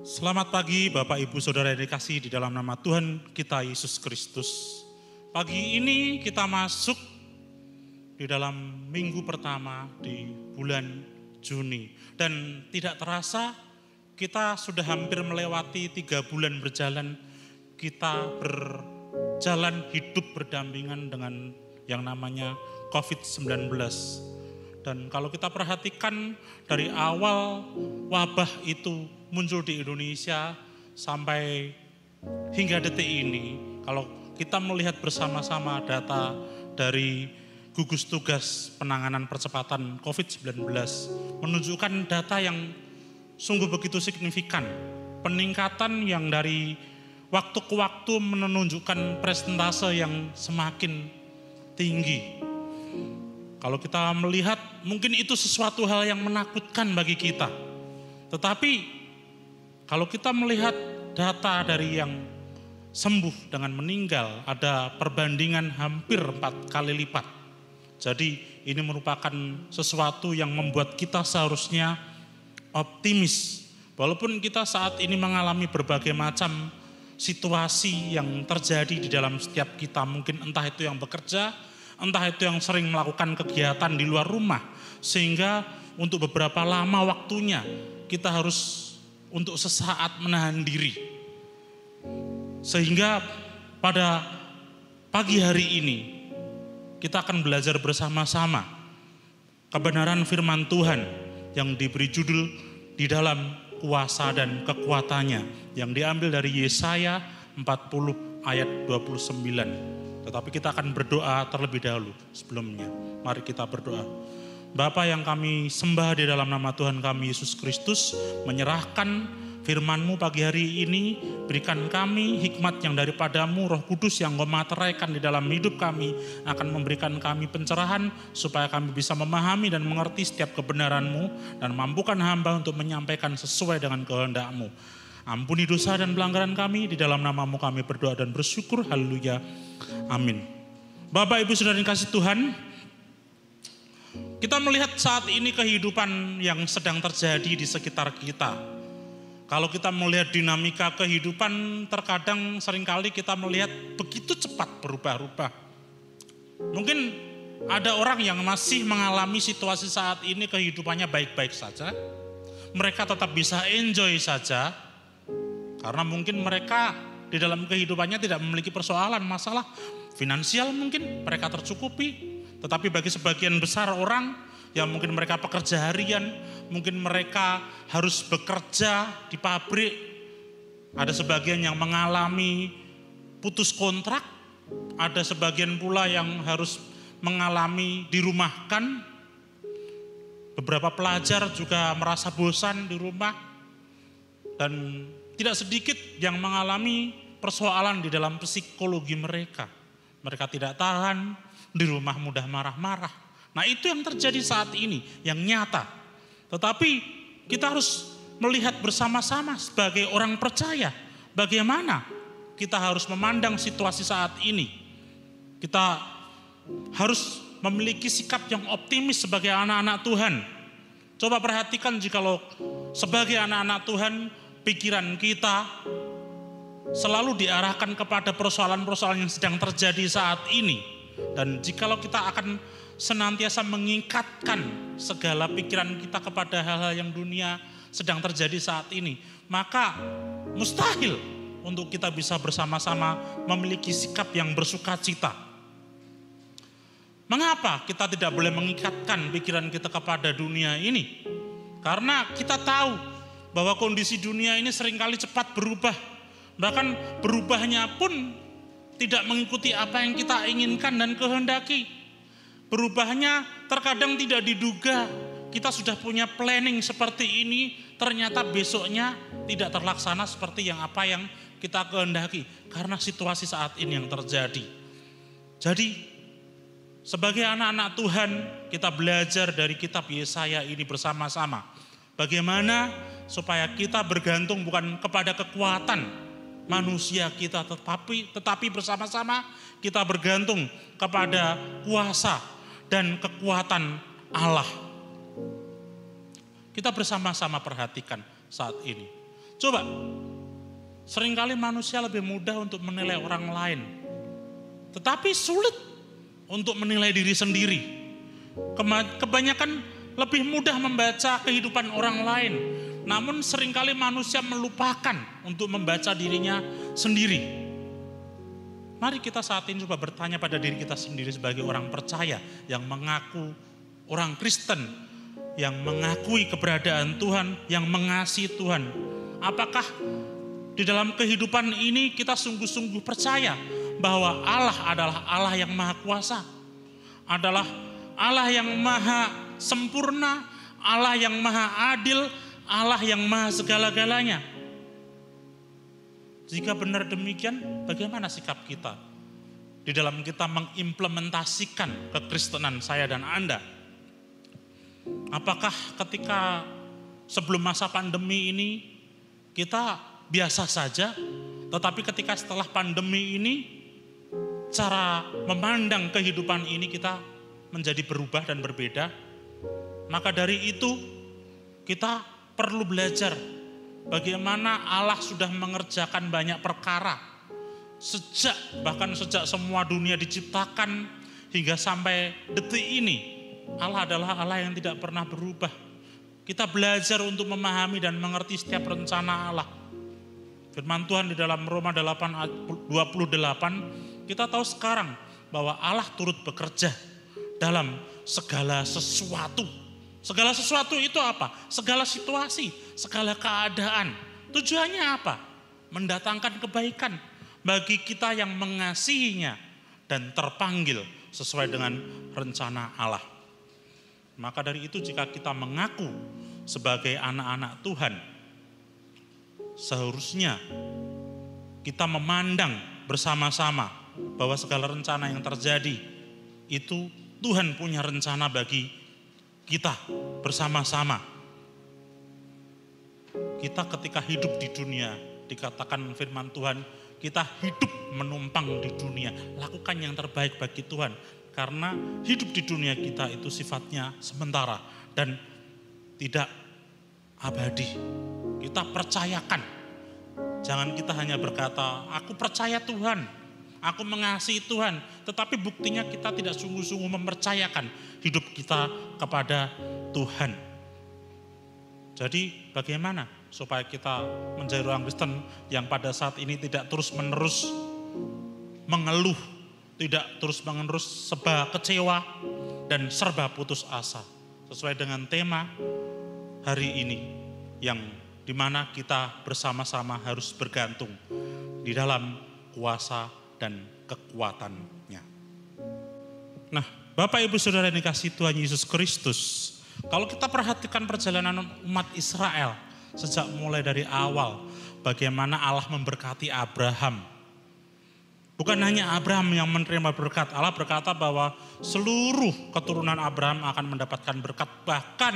Selamat pagi Bapak Ibu Saudara yang dikasihi di dalam nama Tuhan kita Yesus Kristus. Pagi ini kita masuk di dalam minggu pertama di bulan Juni. Dan tidak terasa kita sudah hampir melewati 3 bulan berjalan. Kita berjalan hidup berdampingan dengan yang namanya COVID-19. Dan kalau kita perhatikan dari awal wabah itu muncul di Indonesia sampai hingga detik ini, kalau kita melihat bersama-sama data dari gugus tugas penanganan percepatan COVID-19 menunjukkan data yang sungguh begitu signifikan. Peningkatan yang dari waktu ke waktu menunjukkan persentase yang semakin tinggi. Kalau kita melihat mungkin itu sesuatu hal yang menakutkan bagi kita. Tetapi kalau kita melihat data dari yang sembuh dengan meninggal, ada perbandingan hampir 4 kali lipat. Jadi ini merupakan sesuatu yang membuat kita seharusnya optimis. Walaupun kita saat ini mengalami berbagai macam situasi yang terjadi di dalam setiap kita. Mungkin entah itu yang bekerja, entah itu yang sering melakukan kegiatan di luar rumah. Sehingga untuk beberapa lama waktunya kita harus untuk sesaat menahan diri. Sehingga pada pagi hari ini kita akan belajar bersama-sama kebenaran firman Tuhan yang diberi judul di dalam kuasa dan kekuatannya, yang diambil dari Yesaya 40 ayat 29. Tetapi kita akan berdoa terlebih dahulu sebelumnya. Mari kita berdoa. Bapa yang kami sembah di dalam nama Tuhan kami Yesus Kristus, menyerahkan firman-Mu pagi hari ini, berikan kami hikmat yang daripadamu, Roh Kudus yang Kau materaikan di dalam hidup kami, akan memberikan kami pencerahan supaya kami bisa memahami dan mengerti setiap kebenaran-Mu, dan mampukan hamba untuk menyampaikan sesuai dengan kehendak-Mu. Ampuni dosa dan pelanggaran kami, di dalam nama-Mu kami berdoa dan bersyukur, haleluya, amin. Bapak Ibu Saudara yang kasih Tuhan, kita melihat saat ini kehidupan yang sedang terjadi di sekitar kita. Kalau kita melihat dinamika kehidupan, terkadang seringkali kita melihat begitu cepat berubah-ubah. Mungkin ada orang yang masih mengalami situasi saat ini kehidupannya baik-baik saja. Mereka tetap bisa enjoy saja. Karena mungkin mereka di dalam kehidupannya tidak memiliki persoalan, masalah finansial mungkin mereka tercukupi. Tetapi bagi sebagian besar orang yang mungkin mereka pekerja harian, mungkin mereka harus bekerja di pabrik, ada sebagian yang mengalami putus kontrak, ada sebagian pula yang harus mengalami dirumahkan. Beberapa pelajar juga merasa bosan di rumah, dan tidak sedikit yang mengalami persoalan di dalam psikologi mereka. Mereka tidak tahan, di rumah mudah marah-marah. Nah itu yang terjadi saat ini, yang nyata. Tetapi kita harus melihat bersama-sama sebagai orang percaya, bagaimana kita harus memandang situasi saat ini. Kita harus memiliki sikap yang optimis sebagai anak-anak Tuhan. Coba perhatikan jikalau sebagai anak-anak Tuhan, pikiran kita selalu diarahkan kepada persoalan-persoalan yang sedang terjadi saat ini. Dan jikalau kita akan senantiasa mengikatkan segala pikiran kita kepada hal-hal yang dunia sedang terjadi saat ini, maka mustahil untuk kita bisa bersama-sama memiliki sikap yang bersukacita. Mengapa kita tidak boleh mengikatkan pikiran kita kepada dunia ini? Karena kita tahu bahwa kondisi dunia ini seringkali cepat berubah. Bahkan berubahnya pun tidak mengikuti apa yang kita inginkan dan kehendaki. Berubahnya terkadang tidak diduga. Kita sudah punya planning seperti ini, ternyata besoknya tidak terlaksana seperti apa yang kita kehendaki. Karena situasi saat ini yang terjadi. Jadi sebagai anak-anak Tuhan, kita belajar dari kitab Yesaya ini bersama-sama. Bagaimana supaya kita bergantung bukan kepada kekuatan manusia kita, tetapi bersama-sama kita bergantung kepada kuasa dan kekuatan Allah. Kita bersama-sama perhatikan saat ini. Coba, seringkali manusia lebih mudah untuk menilai orang lain, tetapi sulit untuk menilai diri sendiri. Kebanyakan lebih mudah membaca kehidupan orang lain, namun seringkali manusia melupakan untuk membaca dirinya sendiri. Mari kita saat ini coba bertanya pada diri kita sendiri sebagai orang percaya yang mengaku orang Kristen, yang mengakui keberadaan Tuhan, yang mengasihi Tuhan. Apakah di dalam kehidupan ini kita sungguh-sungguh percaya bahwa Allah adalah Allah yang maha kuasa, adalah Allah yang maha sempurna, Allah yang maha adil, Allah yang maha segala-galanya? Jika benar demikian, bagaimana sikap kita di dalam kita mengimplementasikan kekristenan saya dan Anda? Apakah ketika sebelum masa pandemi ini kita biasa saja, tetapi ketika setelah pandemi ini cara memandang kehidupan ini kita menjadi berubah dan berbeda? Maka dari itu kita perlu belajar bagaimana Allah sudah mengerjakan banyak perkara bahkan sejak semua dunia diciptakan hingga sampai detik ini. Allah adalah Allah yang tidak pernah berubah. Kita belajar untuk memahami dan mengerti setiap rencana Allah. Firman Tuhan di dalam Roma 8:28, kita tahu sekarang bahwa Allah turut bekerja dalam segala sesuatu. Segala sesuatu itu apa? Segala situasi, segala keadaan. Tujuannya apa? Mendatangkan kebaikan bagi kita yang mengasihinya dan terpanggil sesuai dengan rencana Allah. Maka dari itu jika kita mengaku sebagai anak-anak Tuhan, seharusnya kita memandang bersama-sama bahwa segala rencana yang terjadi itu Tuhan punya rencana bagi kita bersama-sama. Kita ketika hidup di dunia, dikatakan firman Tuhan, kita hidup menumpang di dunia. Lakukan yang terbaik bagi Tuhan. Karena hidup di dunia kita itu sifatnya sementara dan tidak abadi. Kita percayakan. Jangan kita hanya berkata, aku percaya Tuhan, aku mengasihi Tuhan. Tetapi buktinya kita tidak sungguh-sungguh mempercayakan hidup kita kepada Tuhan. Jadi bagaimana supaya kita menjadi orang Kristen yang pada saat ini tidak terus-menerus mengeluh, tidak terus-menerus serba kecewa dan serba putus asa. Sesuai dengan tema hari ini yang dimana kita bersama-sama harus bergantung di dalam kuasa dan kekuatannya. Nah, Bapak Ibu Saudara yang dikasihi Tuhan Yesus Kristus, kalau kita perhatikan perjalanan umat Israel sejak mulai dari awal, bagaimana Allah memberkati Abraham. Bukan hanya Abraham yang menerima berkat, Allah berkata bahwa seluruh keturunan Abraham akan mendapatkan berkat. Bahkan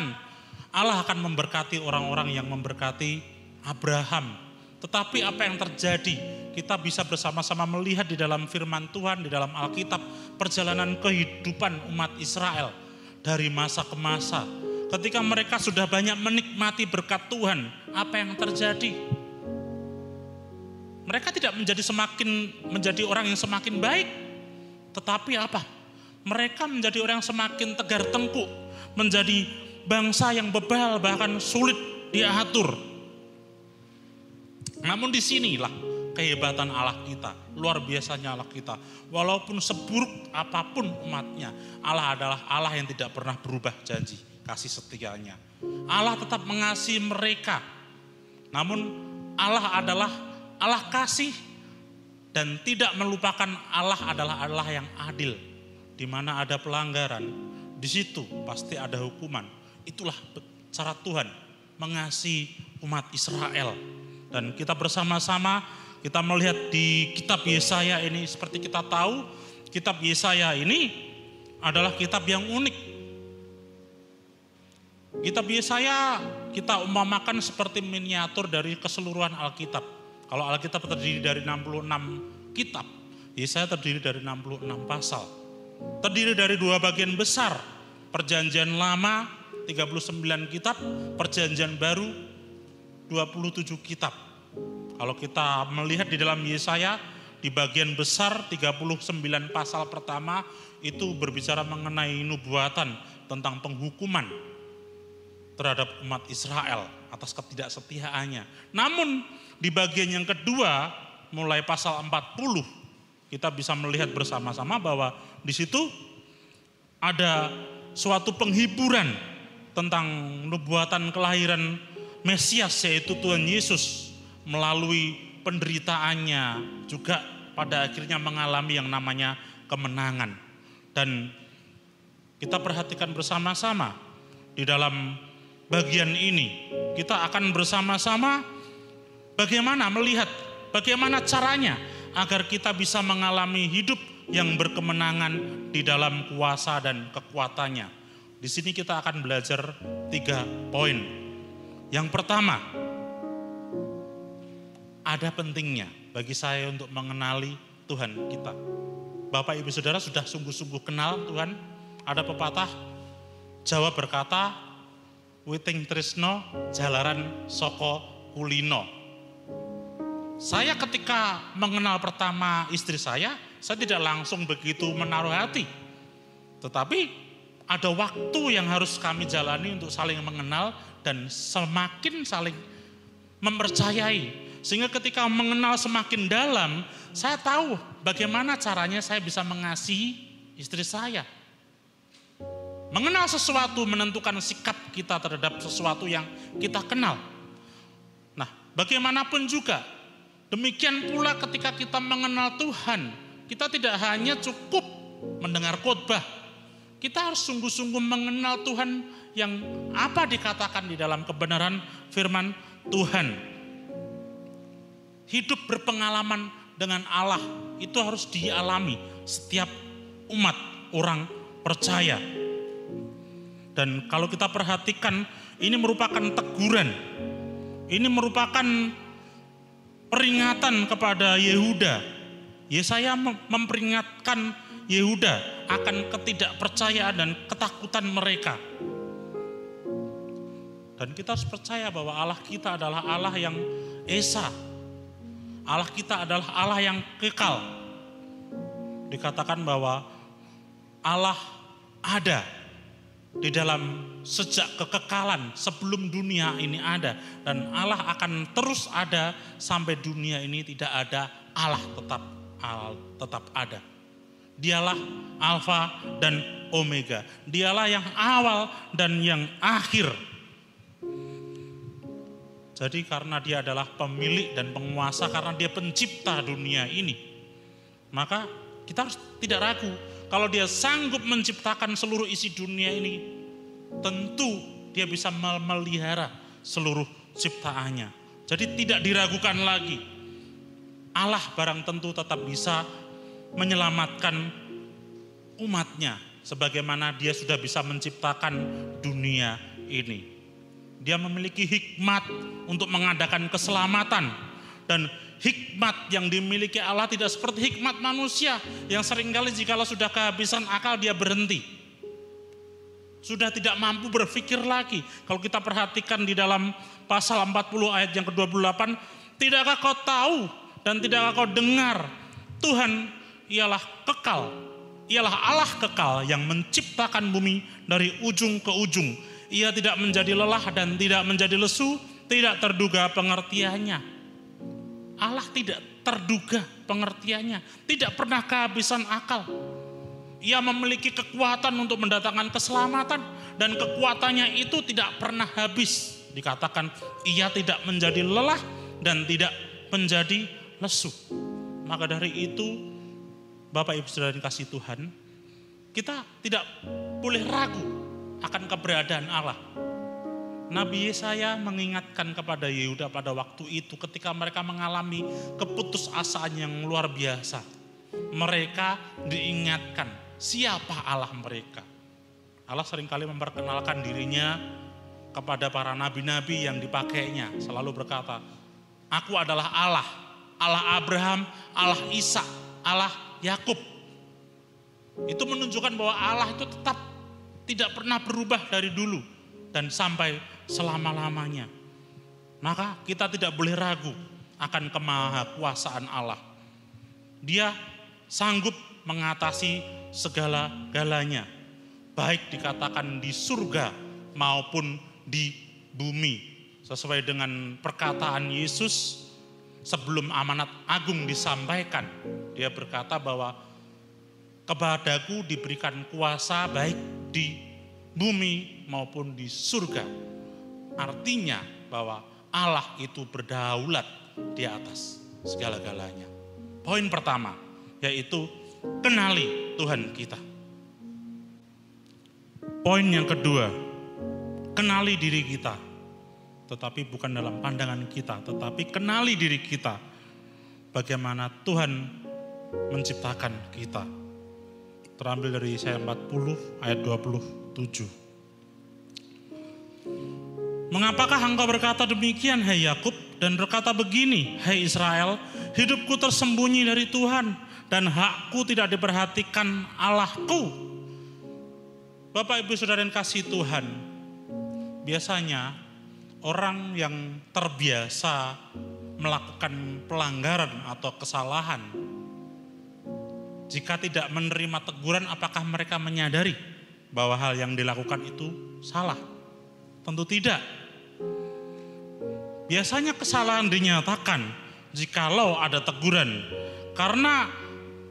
Allah akan memberkati orang-orang yang memberkati Abraham. Tetapi apa yang terjadi? Kita bisa bersama-sama melihat di dalam firman Tuhan, di dalam Alkitab, perjalanan kehidupan umat Israel dari masa ke masa. Ketika mereka sudah banyak menikmati berkat Tuhan, apa yang terjadi? Mereka tidak menjadi orang yang semakin baik. Tetapi apa? Mereka menjadi orang yang semakin tegar tengkuk, menjadi bangsa yang bebal, bahkan sulit diatur. Namun disinilah kehebatan Allah kita, luar biasanya Allah kita. Walaupun seburuk apapun umatnya, Allah adalah Allah yang tidak pernah berubah janji kasih setianya. Allah tetap mengasihi mereka. Namun Allah adalah Allah kasih dan tidak melupakan Allah adalah Allah yang adil. Di mana ada pelanggaran, di situ pasti ada hukuman. Itulah cara Tuhan mengasihi umat Israel. Dan kita bersama-sama kita melihat di kitab Yesaya ini, seperti kita tahu, kitab Yesaya ini adalah kitab yang unik. Kitab Yesaya kita umpamakan seperti miniatur dari keseluruhan Alkitab. Kalau Alkitab terdiri dari 66 kitab, Yesaya terdiri dari 66 pasal. Terdiri dari dua bagian besar, Perjanjian Lama 39 kitab, Perjanjian Baru 27 kitab. Kalau kita melihat di dalam Yesaya, di bagian besar 39 pasal pertama itu berbicara mengenai nubuatan tentang penghukuman terhadap umat Israel atas ketidaksetiaannya. Namun di bagian yang kedua, mulai pasal 40, kita bisa melihat bersama-sama bahwa di situ ada suatu penghiburan tentang nubuatan kelahiran Mesias, yaitu Tuhan Yesus, melalui penderitaannya juga pada akhirnya mengalami yang namanya kemenangan. Dan kita perhatikan bersama-sama di dalam bagian ini, kita akan bersama-sama bagaimana melihat, bagaimana caranya agar kita bisa mengalami hidup yang berkemenangan di dalam kuasa dan kekuatannya. Di sini kita akan belajar 3 poin. Yang pertama, ada pentingnya bagi saya untuk mengenali Tuhan kita. Bapak Ibu Saudara sudah sungguh-sungguh kenal Tuhan. Ada pepatah Jawa berkata, witing tresno jalaran soko kulino. Saya ketika mengenal pertama istri saya tidak langsung begitu menaruh hati. Tetapi ada waktu yang harus kami jalani untuk saling mengenal dan semakin saling mempercayai. Sehingga ketika mengenal semakin dalam, saya tahu bagaimana caranya saya bisa mengasihi istri saya. Mengenal sesuatu menentukan sikap kita terhadap sesuatu yang kita kenal. Nah, bagaimanapun juga, demikian pula ketika kita mengenal Tuhan, kita tidak hanya cukup mendengar khotbah. Kita harus sungguh-sungguh mengenal Tuhan yang apa dikatakan di dalam kebenaran firman Tuhan. Hidup berpengalaman dengan Allah itu harus dialami setiap umat orang percaya. Dan kalau kita perhatikan, ini merupakan teguran. Ini merupakan peringatan kepada Yehuda. Yesaya memperingatkan Yehuda akan ketidakpercayaan dan ketakutan mereka. Dan kita harus percaya bahwa Allah kita adalah Allah yang esa. Allah kita adalah Allah yang kekal. Dikatakan bahwa Allah ada di dalam sejak kekekalan sebelum dunia ini ada. Dan Allah akan terus ada sampai dunia ini tidak ada. Allah tetap ada. Dialah Alfa dan Omega. Dialah yang awal dan yang akhir. Jadi karena dia adalah pemilik dan penguasa, karena dia pencipta dunia ini, maka kita harus tidak ragu. Kalau dia sanggup menciptakan seluruh isi dunia ini, tentu dia bisa memelihara seluruh ciptaannya. Jadi tidak diragukan lagi. Allah barang tentu tetap bisa menyelamatkan umatnya, sebagaimana dia sudah bisa menciptakan dunia ini. Dia memiliki hikmat untuk mengadakan keselamatan. Dan hikmat yang dimiliki Allah tidak seperti hikmat manusia yang seringkali jikalau sudah kehabisan akal dia berhenti. Sudah tidak mampu berpikir lagi. Kalau kita perhatikan di dalam pasal 40 ayat yang ke-28, tidakkah kau tahu dan tidakkah kau dengar, Tuhan ialah kekal. Ialah Allah kekal yang menciptakan bumi dari ujung ke ujung. Ia tidak menjadi lelah dan tidak menjadi lesu, tidak terduga pengertiannya. Allah tidak terduga pengertiannya, tidak pernah kehabisan akal. Ia memiliki kekuatan untuk mendatangkan keselamatan dan kekuatannya itu tidak pernah habis. Dikatakan ia tidak menjadi lelah dan tidak menjadi lesu. Maka dari itu, Bapak Ibu Saudara yang kasih Tuhan, kita tidak boleh ragu akan keberadaan Allah. Nabi Yesaya mengingatkan kepada Yehuda pada waktu itu ketika mereka mengalami keputusasaan yang luar biasa. Mereka diingatkan siapa Allah mereka. Allah seringkali memperkenalkan dirinya kepada para nabi-nabi yang dipakainya. Selalu berkata, aku adalah Allah, Allah Abraham, Allah Ishak, Allah Yakub. Itu menunjukkan bahwa Allah itu tetap tidak pernah berubah dari dulu dan sampai selama-lamanya. maka kita tidak boleh ragu akan kemahakuasaan Allah. Dia sanggup mengatasi segala-galanya, baik dikatakan di surga maupun di bumi. Sesuai dengan perkataan Yesus sebelum amanat agung disampaikan, dia berkata bahwa kepadaku diberikan kuasa baik di bumi maupun di surga. Artinya bahwa Allah itu berdaulat di atas segala-galanya. Poin pertama yaitu kenali Tuhan kita. Poin yang kedua, kenali diri kita. Tetapi bukan dalam pandangan kita, tetapi kenali diri kita. Bagaimana Tuhan menciptakan kita. Terambil dari Yesaya 40 ayat 27. Mengapakah engkau berkata demikian, hai Yakub, dan berkata begini, hai Israel, hidupku tersembunyi dari Tuhan, dan hakku tidak diperhatikan Allahku. Bapak, Ibu, Saudara yang kasih Tuhan, biasanya orang yang terbiasa melakukan pelanggaran atau kesalahan, jika tidak menerima teguran, apakah mereka menyadari bahwa hal yang dilakukan itu salah? Tentu tidak. Biasanya kesalahan dinyatakan jikalau ada teguran. Karena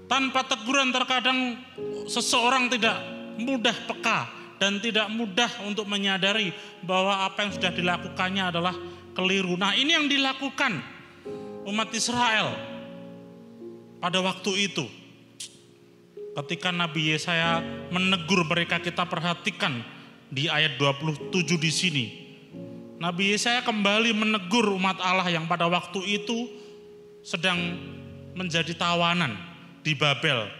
tanpa teguran terkadang seseorang tidak mudah peka dan tidak mudah untuk menyadari bahwa apa yang sudah dilakukannya adalah keliru. Nah, ini yang dilakukan umat Israel pada waktu itu. Ketika Nabi Yesaya menegur mereka, kita perhatikan di ayat 27 di sini. Nabi Yesaya kembali menegur umat Allah yang pada waktu itu sedang menjadi tawanan di Babel.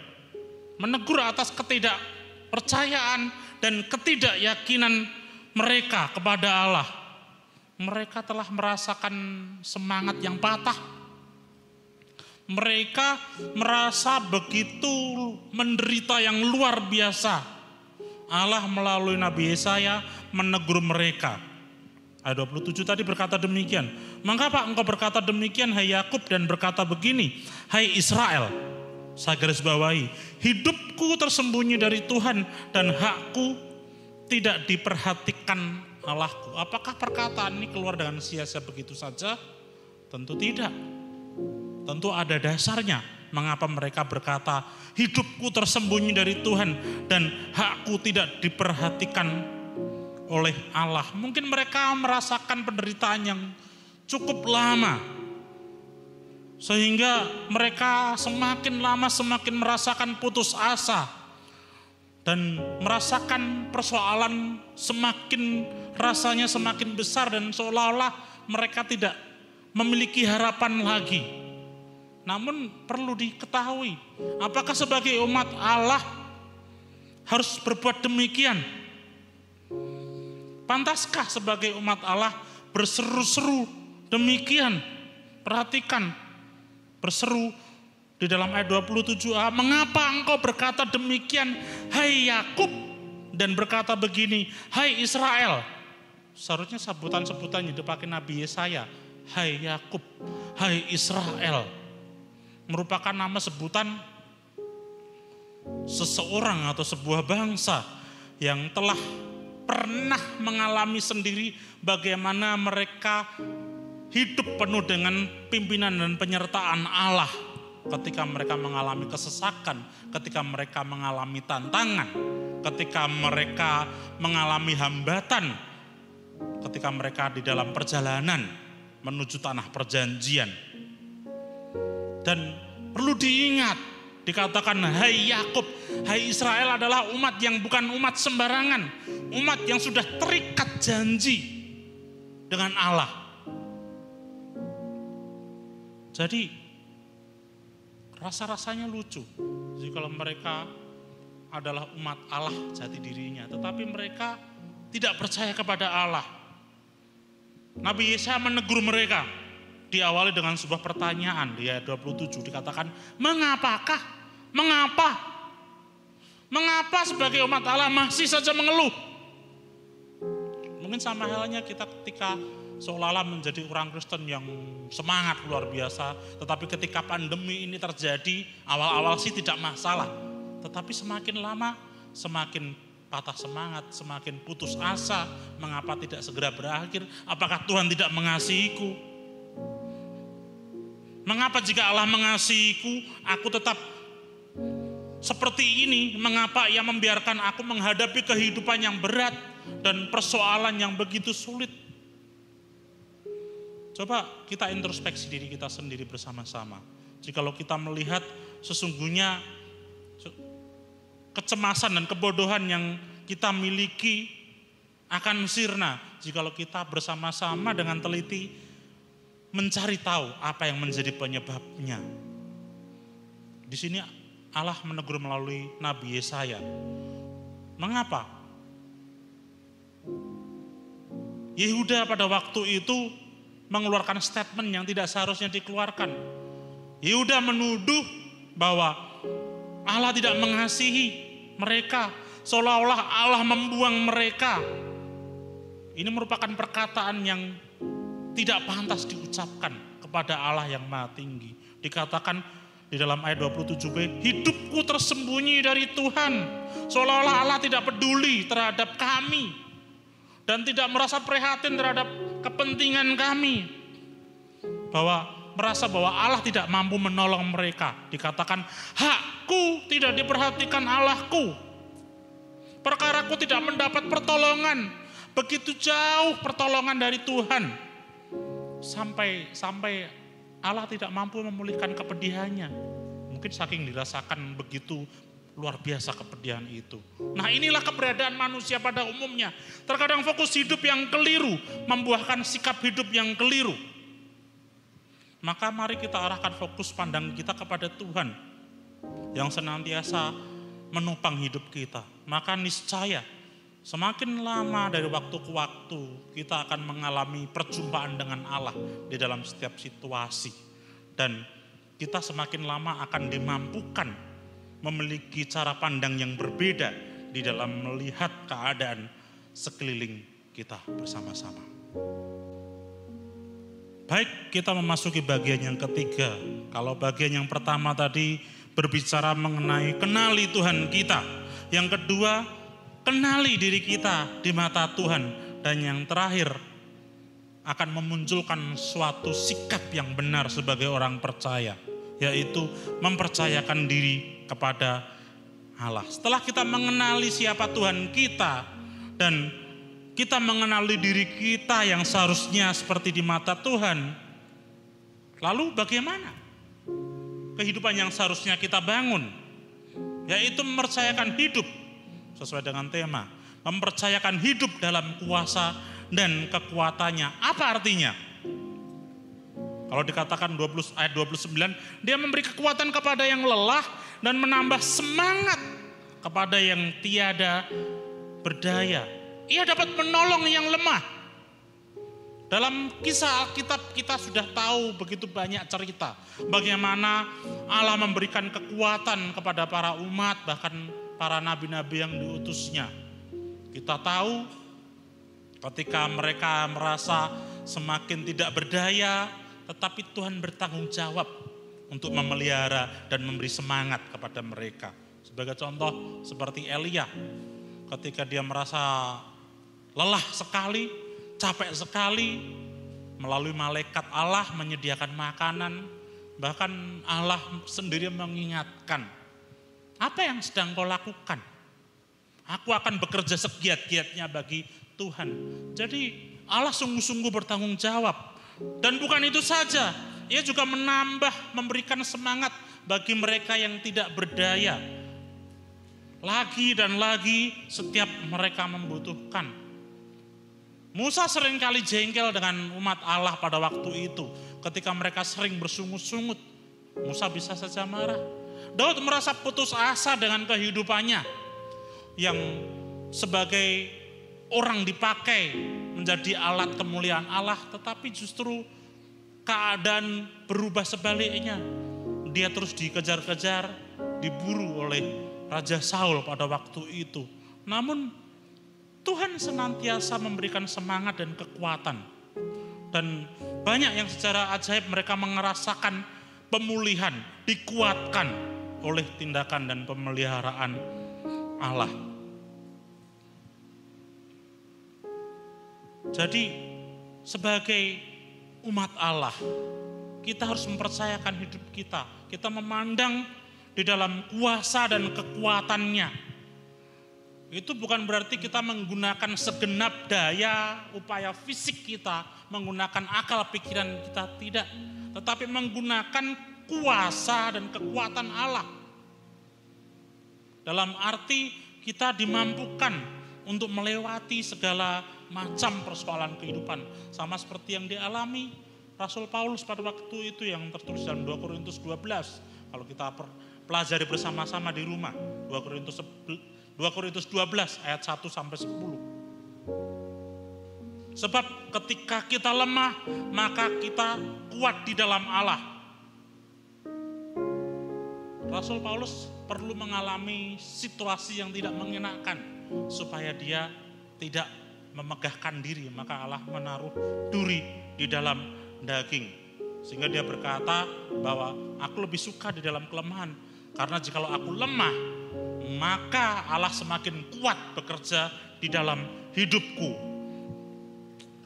Menegur atas ketidakpercayaan dan ketidakyakinan mereka kepada Allah. Mereka telah merasakan semangat yang patah. Mereka merasa begitu menderita yang luar biasa. Allah melalui Nabi Yesaya menegur mereka. Ayat 27 tadi berkata demikian. Mengapa engkau berkata demikian, hai Yakub, dan berkata begini, hai Israel. Saya garis bawahi, hidupku tersembunyi dari Tuhan dan hakku tidak diperhatikan Allahku. Apakah perkataan ini keluar dengan sia-sia begitu saja? Tentu tidak. Tentu ada dasarnya. Mengapa mereka berkata, hidupku tersembunyi dari Tuhan dan hakku tidak diperhatikan oleh Allah. Mungkin mereka merasakan penderitaan yang cukup lama, sehingga mereka semakin lama semakin merasakan putus asa dan merasakan persoalan rasanya semakin besar, dan seolah-olah mereka tidak memiliki harapan lagi. Namun perlu diketahui, apakah sebagai umat Allah harus berbuat demikian? Pantaskah sebagai umat Allah berseru-seru demikian? Perhatikan, berseru di dalam ayat 27a, mengapa engkau berkata demikian, hai Yakub, dan berkata begini, hai Israel. Seharusnya sebutan-sebutan yang dipakai Nabi Yesaya, hai Yakub, hai Israel, merupakan nama sebutan seseorang atau sebuah bangsa yang telah pernah mengalami sendiri bagaimana mereka hidup penuh dengan pimpinan dan penyertaan Allah. Ketika mereka mengalami kesesakan, ketika mereka mengalami tantangan, ketika mereka mengalami hambatan, ketika mereka di dalam perjalanan menuju tanah perjanjian. Dan perlu diingat, dikatakan hai Yakub, hai Israel adalah umat yang bukan umat sembarangan, umat yang sudah terikat janji dengan Allah. Jadi rasa-rasanya lucu jika mereka adalah umat Allah jati dirinya, tetapi mereka tidak percaya kepada Allah. Nabi Yesaya menegur mereka, diawali dengan sebuah pertanyaan di ayat 27, dikatakan, mengapakah? Mengapa? Mengapa sebagai umat Allah masih saja mengeluh? Mungkin sama halnya kita ketika seolah-olah menjadi orang Kristen yang semangat luar biasa. Tetapi ketika pandemi ini terjadi, awal-awal sih tidak masalah. Tetapi semakin lama semakin patah semangat, semakin putus asa. Mengapa tidak segera berakhir? Apakah Tuhan tidak mengasihiku? Mengapa jika Allah mengasihiku, aku tetap seperti ini? Mengapa Ia membiarkan aku menghadapi kehidupan yang berat dan persoalan yang begitu sulit? Coba kita introspeksi diri kita sendiri bersama-sama. Jikalau kita melihat sesungguhnya kecemasan dan kebodohan yang kita miliki akan sirna jikalau kita bersama-sama dengan teliti mencari tahu apa yang menjadi penyebabnya. Di sini Allah menegur melalui Nabi Yesaya. Mengapa? Yehuda pada waktu itu mengeluarkan statement yang tidak seharusnya dikeluarkan. Yehuda menuduh bahwa Allah tidak mengasihi mereka, seolah-olah Allah membuang mereka. Ini merupakan perkataan yang tidak pantas diucapkan kepada Allah yang Maha Tinggi. Dikatakan di dalam ayat 27b, hidupku tersembunyi dari Tuhan, seolah-olah Allah tidak peduli terhadap kami dan tidak merasa prihatin terhadap kepentingan kami, bahwa merasa bahwa Allah tidak mampu menolong mereka. Dikatakan hakku tidak diperhatikan Allahku, perkaraku tidak mendapat pertolongan, begitu jauh pertolongan dari Tuhan, sampai Allah tidak mampu memulihkan kepedihannya. Mungkin saking dirasakan begitu luar biasa kepedihan itu. Nah, inilah keberadaan manusia pada umumnya. Terkadang fokus hidup yang keliru membuahkan sikap hidup yang keliru. Maka mari kita arahkan fokus pandang kita kepada Tuhan yang senantiasa menopang hidup kita. Maka niscaya semakin lama dari waktu ke waktu kita akan mengalami perjumpaan dengan Allah di dalam setiap situasi. Dan kita semakin lama akan dimampukan memiliki cara pandang yang berbeda di dalam melihat keadaan sekeliling kita bersama-sama. Baik, kita memasuki bagian yang ketiga. Kalau bagian yang pertama tadi berbicara mengenai kenali Tuhan kita. Yang kedua, kenali diri kita di mata Tuhan. Dan yang terakhir, akan memunculkan suatu sikap yang benar sebagai orang percaya, yaitu mempercayakan diri kepada Allah. Setelah kita mengenali siapa Tuhan kita dan kita mengenali diri kita yang seharusnya seperti di mata Tuhan, lalu bagaimana kehidupan yang seharusnya kita bangun? Yaitu mempercayakan hidup sesuai dengan tema, mempercayakan hidup dalam kuasa dan kekuatannya. Apa artinya? Kalau dikatakan ayat 29, dia memberi kekuatan kepada yang lelah dan menambah semangat kepada yang tiada berdaya. Ia dapat menolong yang lemah. Dalam kisah Alkitab kita sudah tahu begitu banyak cerita bagaimana Allah memberikan kekuatan kepada para umat, bahkan para nabi-nabi yang diutusnya. Kita tahu ketika mereka merasa semakin tidak berdaya, tetapi Tuhan bertanggung jawab untuk memelihara dan memberi semangat kepada mereka. Sebagai contoh seperti Elia, ketika dia merasa lelah sekali, capek sekali, melalui malaikat Allah menyediakan makanan, bahkan Allah sendiri mengingatkan, apa yang sedang kau lakukan? Aku akan bekerja segiat-giatnya bagi Tuhan. Jadi Allah sungguh-sungguh bertanggung jawab. Dan bukan itu saja, ia juga menambah, memberikan semangat bagi mereka yang tidak berdaya. Lagi dan lagi setiap mereka membutuhkan. Musa seringkali jengkel dengan umat Allah pada waktu itu. Ketika mereka sering bersungut-sungut, Musa bisa saja marah. Daud merasa putus asa dengan kehidupannya yang sebagai orang dipakai menjadi alat kemuliaan Allah, tetapi justru keadaan berubah sebaliknya. Dia terus dikejar-kejar, diburu oleh Raja Saul pada waktu itu. Namun Tuhan senantiasa memberikan semangat dan kekuatan. Dan banyak yang secara ajaib mereka merasakan pemulihan, dikuatkan oleh tindakan dan pemeliharaan Allah. Jadi sebagai umat Allah, kita harus mempercayakan hidup kita. Kita memandang di dalam kuasa dan kekuatannya. Itu bukan berarti kita menggunakan segenap daya, upaya fisik kita, menggunakan akal pikiran kita, tidak. Tetapi menggunakan kuasa dan kekuatan Allah. Dalam arti kita dimampukan untuk melewati segala macam persoalan kehidupan. Sama seperti yang dialami Rasul Paulus pada waktu itu yang tertulis dalam 2 Korintus 12. Kalau kita pelajari bersama-sama di rumah, 2 Korintus 12 ayat 1 sampai 10. Sebab ketika kita lemah, maka kita kuat di dalam Allah. Rasul Paulus perlu mengalami situasi yang tidak mengenakan supaya dia tidak memegahkan diri, maka Allah menaruh duri di dalam daging. Sehingga dia berkata bahwa aku lebih suka di dalam kelemahan, karena jikalau aku lemah, maka Allah semakin kuat bekerja di dalam hidupku.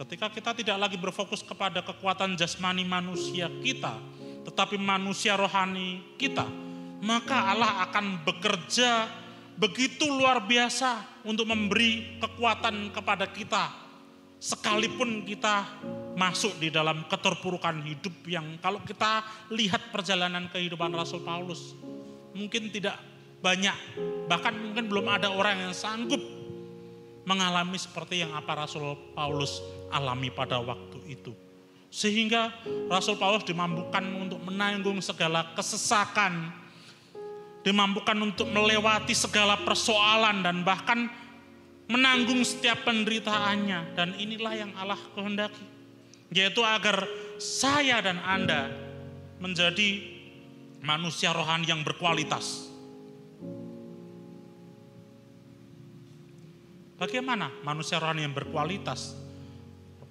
Ketika kita tidak lagi berfokus kepada kekuatan jasmani manusia kita, tetapi manusia rohani kita, maka Allah akan bekerja begitu luar biasa untuk memberi kekuatan kepada kita. Sekalipun kita masuk di dalam keterpurukan hidup yang kalau kita lihat perjalanan kehidupan Rasul Paulus, mungkin tidak banyak, bahkan mungkin belum ada orang yang sanggup mengalami seperti yang apa Rasul Paulus alami pada waktu itu. Sehingga Rasul Paulus dimampukan untuk menanggung segala kesesakan, dimampukan untuk melewati segala persoalan dan bahkan menanggung setiap penderitaannya. Dan inilah yang Allah kehendaki, yaitu agar saya dan Anda menjadi manusia rohani yang berkualitas. Bagaimana manusia rohani yang berkualitas?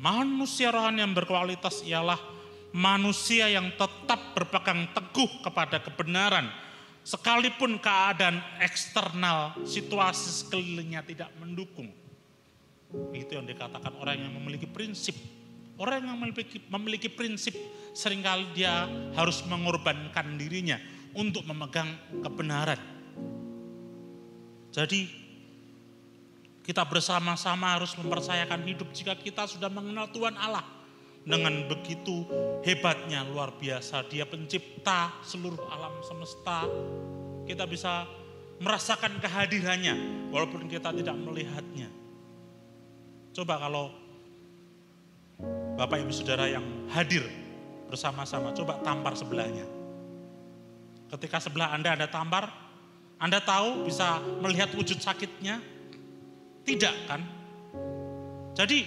Manusia rohani yang berkualitas ialah manusia yang tetap berpegang teguh kepada kebenaran, sekalipun keadaan eksternal, situasi sekelilingnya tidak mendukung. Itu yang dikatakan orang yang memiliki prinsip. Orang yang memiliki prinsip seringkali dia harus mengorbankan dirinya untuk memegang kebenaran. Jadi kita bersama-sama harus mempercayakan hidup jika kita sudah mengenal Tuhan Allah. Dengan begitu hebatnya, luar biasa, Dia pencipta seluruh alam semesta. Kita bisa merasakan kehadirannya walaupun kita tidak melihatnya. Coba kalau Bapak Ibu Saudara yang hadir bersama-sama, coba tampar sebelahnya. Ketika sebelah Anda ada tampar, Anda tahu bisa melihat wujud sakitnya? Tidak kan? Jadi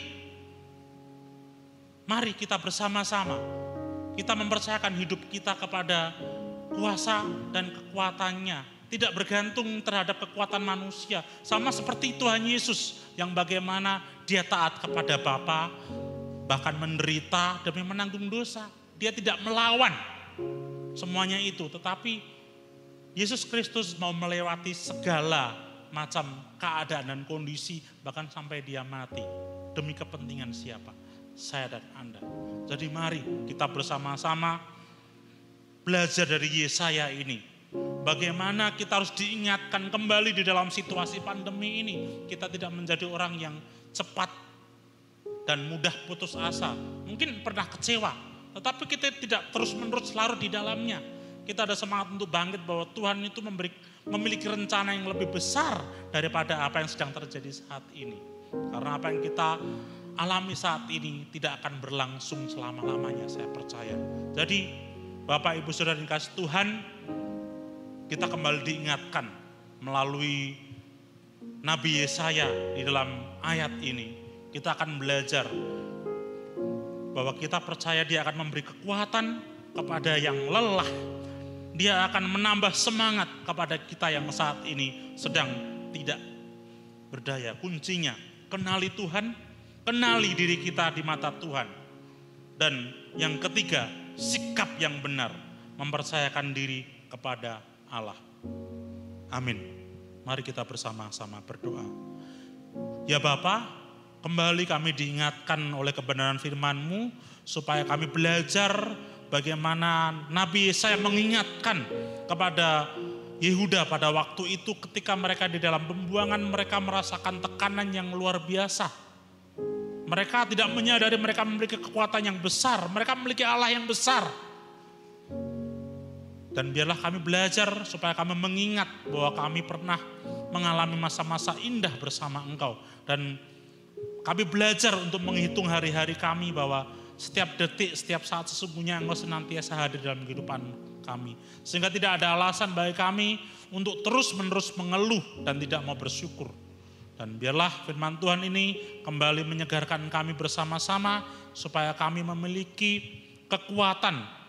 mari kita bersama-sama, kita mempercayakan hidup kita kepada kuasa dan kekuatannya. Tidak bergantung terhadap kekuatan manusia. Sama seperti Tuhan Yesus yang bagaimana Dia taat kepada Bapa, bahkan menderita demi menanggung dosa. Dia tidak melawan semuanya itu, tetapi Yesus Kristus mau melewati segala macam keadaan dan kondisi, bahkan sampai Dia mati. Demi kepentingan siapa? Saya dan Anda. Jadi mari kita bersama-sama belajar dari Yesaya ini. Bagaimana kita harus diingatkan kembali di dalam situasi pandemi ini. Kita tidak menjadi orang yang cepat dan mudah putus asa. Mungkin pernah kecewa, tetapi kita tidak terus-menerus larut di dalamnya. Kita ada semangat untuk bangkit bahwa Tuhan itu memiliki rencana yang lebih besar daripada apa yang sedang terjadi saat ini. Karena apa yang kita alami saat ini tidak akan berlangsung selama-lamanya, saya percaya. Jadi Bapak Ibu Saudara yang dikasihi Tuhan, kita kembali diingatkan melalui Nabi Yesaya di dalam ayat ini. Kita akan belajar bahwa kita percaya Dia akan memberi kekuatan kepada yang lelah. Dia akan menambah semangat kepada kita yang saat ini sedang tidak berdaya. Kuncinya, kenali Tuhan, kenali diri kita di mata Tuhan. Dan yang ketiga, sikap yang benar, mempercayakan diri kepada Allah. Amin. Mari kita bersama-sama berdoa. Ya Bapa, kembali kami diingatkan oleh kebenaran firman-Mu supaya kami belajar bagaimana Nabi Yesaya mengingatkan kepada Yehuda pada waktu itu ketika mereka di dalam pembuangan, mereka merasakan tekanan yang luar biasa. Mereka tidak menyadari mereka memiliki kekuatan yang besar, mereka memiliki Allah yang besar. Dan biarlah kami belajar supaya kami mengingat bahwa kami pernah mengalami masa-masa indah bersama Engkau. Dan kami belajar untuk menghitung hari-hari kami bahwa setiap detik, setiap saat sesungguhnya Engkau senantiasa hadir dalam kehidupan kami. Sehingga tidak ada alasan bagi kami untuk terus-menerus mengeluh dan tidak mau bersyukur. Dan biarlah firman Tuhan ini kembali menyegarkan kami bersama-sama supaya kami memiliki kekuatan.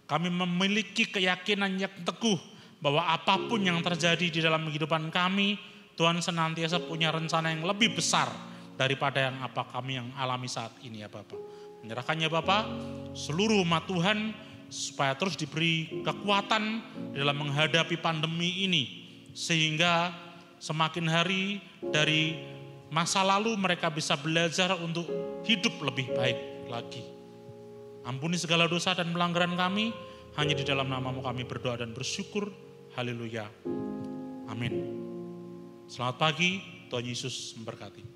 Kami memiliki keyakinan yang teguh bahwa apapun yang terjadi di dalam kehidupan kami, Tuhan senantiasa punya rencana yang lebih besar daripada yang apa kami yang alami saat ini ya Bapak. Menyerahkannya Bapak, seluruh umat Tuhan supaya terus diberi kekuatan dalam menghadapi pandemi ini. Sehingga semakin hari dari masa lalu mereka bisa belajar untuk hidup lebih baik lagi. Ampuni segala dosa dan pelanggaran kami, hanya di dalam nama-Mu kami berdoa dan bersyukur. Haleluya. Amin. Selamat pagi, Tuhan Yesus memberkati.